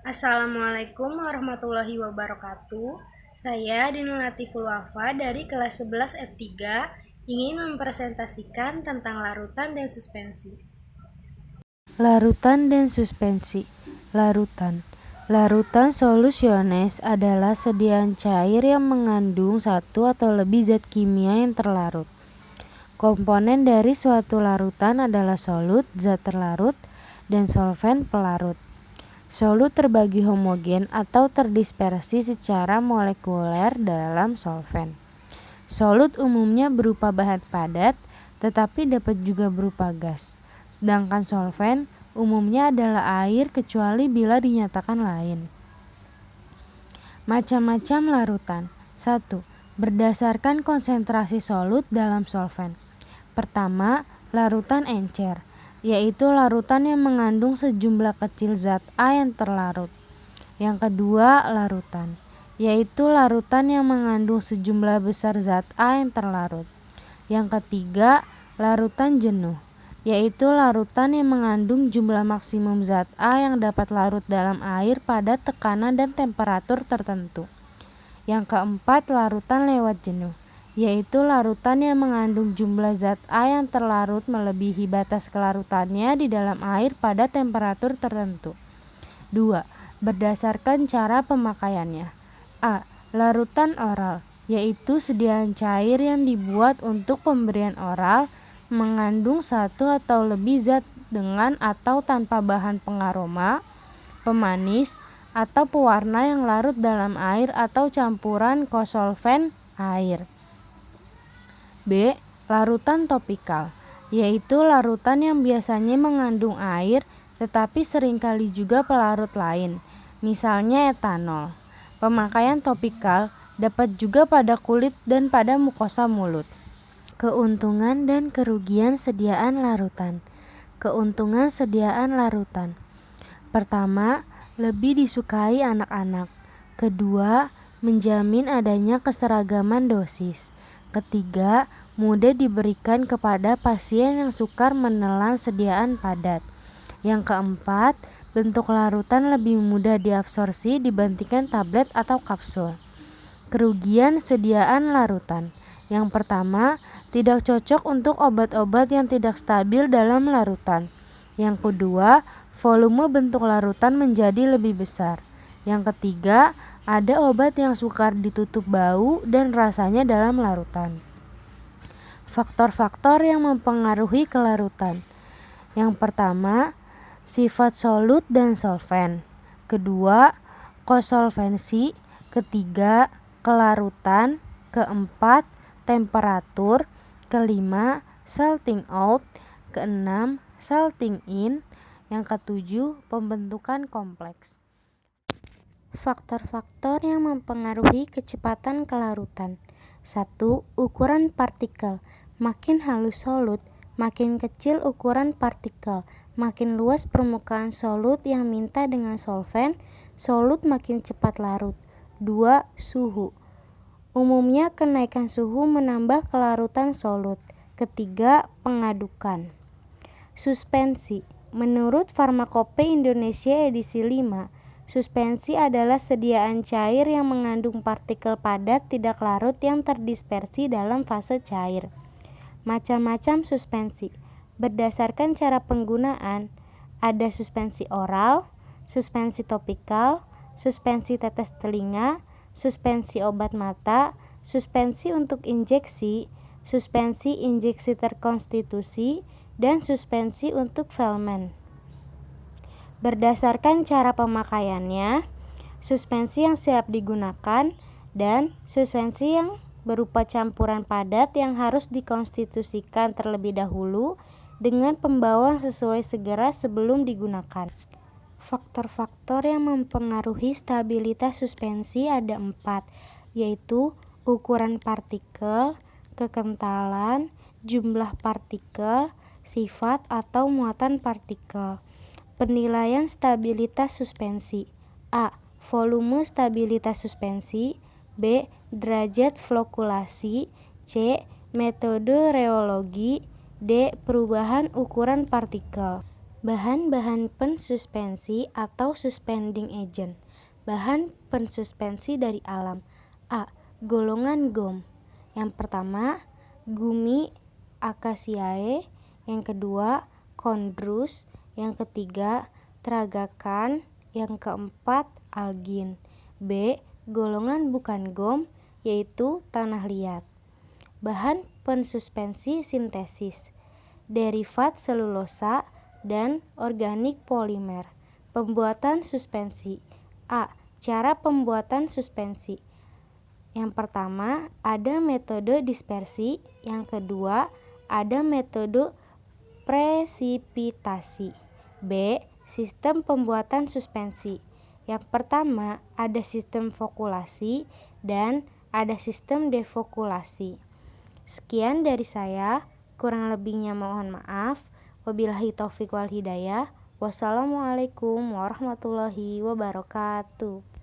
Assalamualaikum warahmatullahi wabarakatuh. Saya Dinul Latiful Wafa dari kelas 11 F3 ingin mempresentasikan tentang larutan dan suspensi. Larutan dan suspensi. Larutan solusiones adalah sediaan cair yang mengandung satu atau lebih zat kimia yang terlarut. Komponen dari suatu larutan adalah solut, zat terlarut, dan solvent, pelarut. Solut terbagi homogen atau terdispersi secara molekuler dalam solvent. Solut umumnya berupa bahan padat, tetapi dapat juga berupa gas. Sedangkan solvent umumnya adalah air kecuali bila dinyatakan lain. Macam-macam larutan. 1. Berdasarkan konsentrasi solut dalam solvent. Pertama, larutan encer, yaitu larutan yang mengandung sejumlah kecil zat A yang terlarut. Yang kedua, larutan, yaitu larutan yang mengandung sejumlah besar zat A yang terlarut. Yang ketiga, larutan jenuh, yaitu larutan yang mengandung jumlah maksimum zat A yang dapat larut dalam air pada tekanan dan temperatur tertentu. Yang keempat, larutan lewat jenuh, yaitu larutan yang mengandung jumlah zat A yang terlarut melebihi batas kelarutannya di dalam air pada temperatur tertentu. 2. Berdasarkan cara pemakaiannya. A. Larutan oral, yaitu sediaan cair yang dibuat untuk pemberian oral, mengandung satu atau lebih zat dengan atau tanpa bahan pengaroma, pemanis, atau pewarna yang larut dalam air atau campuran kosolvent air. B. Larutan topikal, yaitu larutan yang biasanya mengandung air tetapi seringkali juga pelarut lain, misalnya etanol. Pemakaian topikal dapat juga pada kulit dan pada mukosa mulut. Keuntungan dan kerugian sediaan larutan. Keuntungan sediaan larutan. Pertama, lebih disukai anak-anak. Kedua, menjamin adanya keseragaman dosis. Ketiga, mudah diberikan kepada pasien yang sukar menelan sediaan padat. Yang keempat, bentuk larutan lebih mudah diabsorpsi dibandingkan tablet atau kapsul. Kerugian sediaan larutan. Yang pertama, tidak cocok untuk obat-obat yang tidak stabil dalam larutan. Yang kedua, volume bentuk larutan menjadi lebih besar. Yang ketiga, ada obat yang sukar ditutup bau dan rasanya dalam larutan. Faktor-faktor yang mempengaruhi kelarutan. Yang pertama, sifat solut dan solvent. Kedua, kosolvensi. Ketiga, kelarutan. Keempat, temperatur. Kelima, salting out. Keenam, salting in. Yang ketujuh, pembentukan kompleks. Faktor-faktor yang mempengaruhi kecepatan kelarutan. 1. Ukuran partikel. Makin halus solut, makin kecil ukuran partikel. Makin luas permukaan solut yang minta dengan solvent, solut makin cepat larut. 2. Suhu. Umumnya kenaikan suhu menambah kelarutan solut. Ketiga, pengadukan. Suspensi. Menurut Farmakope Indonesia edisi 5, suspensi adalah sediaan cair yang mengandung partikel padat tidak larut yang terdispersi dalam fase cair. Macam-macam suspensi. Berdasarkan cara penggunaan, ada suspensi oral, suspensi topikal, suspensi tetes telinga, suspensi obat mata, suspensi untuk injeksi, suspensi injeksi terkonstitusi, dan suspensi untuk Velleman. Berdasarkan cara pemakaiannya, suspensi yang siap digunakan, dan suspensi yang berupa campuran padat yang harus dikonstitusikan terlebih dahulu dengan pembawaan sesuai segera sebelum digunakan. Faktor-faktor yang mempengaruhi stabilitas suspensi ada 4, yaitu ukuran partikel, kekentalan, jumlah partikel, sifat atau muatan partikel. Penilaian stabilitas suspensi. A. Volume stabilitas suspensi. B. Derajat flokulasi. C. Metode reologi. D. Perubahan ukuran partikel. Bahan-bahan pensuspensi atau suspending agent. Bahan pensuspensi dari alam. A. Golongan gum. Yang pertama, Gumi Acaciae. Yang kedua, Chondrus. Yang ketiga, Tragacan. Yang keempat, Algin. B. Golongan bukan gum, yaitu tanah liat. Bahan pensuspensi sintesis. Derivat selulosa dan organik polimer. Pembuatan suspensi. A. Cara pembuatan suspensi. Yang pertama, ada metode dispersi. Yang kedua, ada metode presipitasi. B. Sistem pembuatan suspensi. Yang pertama, ada sistem fokulasi dan ada sistem defokulasi. Sekian dari saya, kurang lebihnya mohon maaf. Wabillahi taufiq wal hidayah. Wassalamualaikum warahmatullahi wabarakatuh.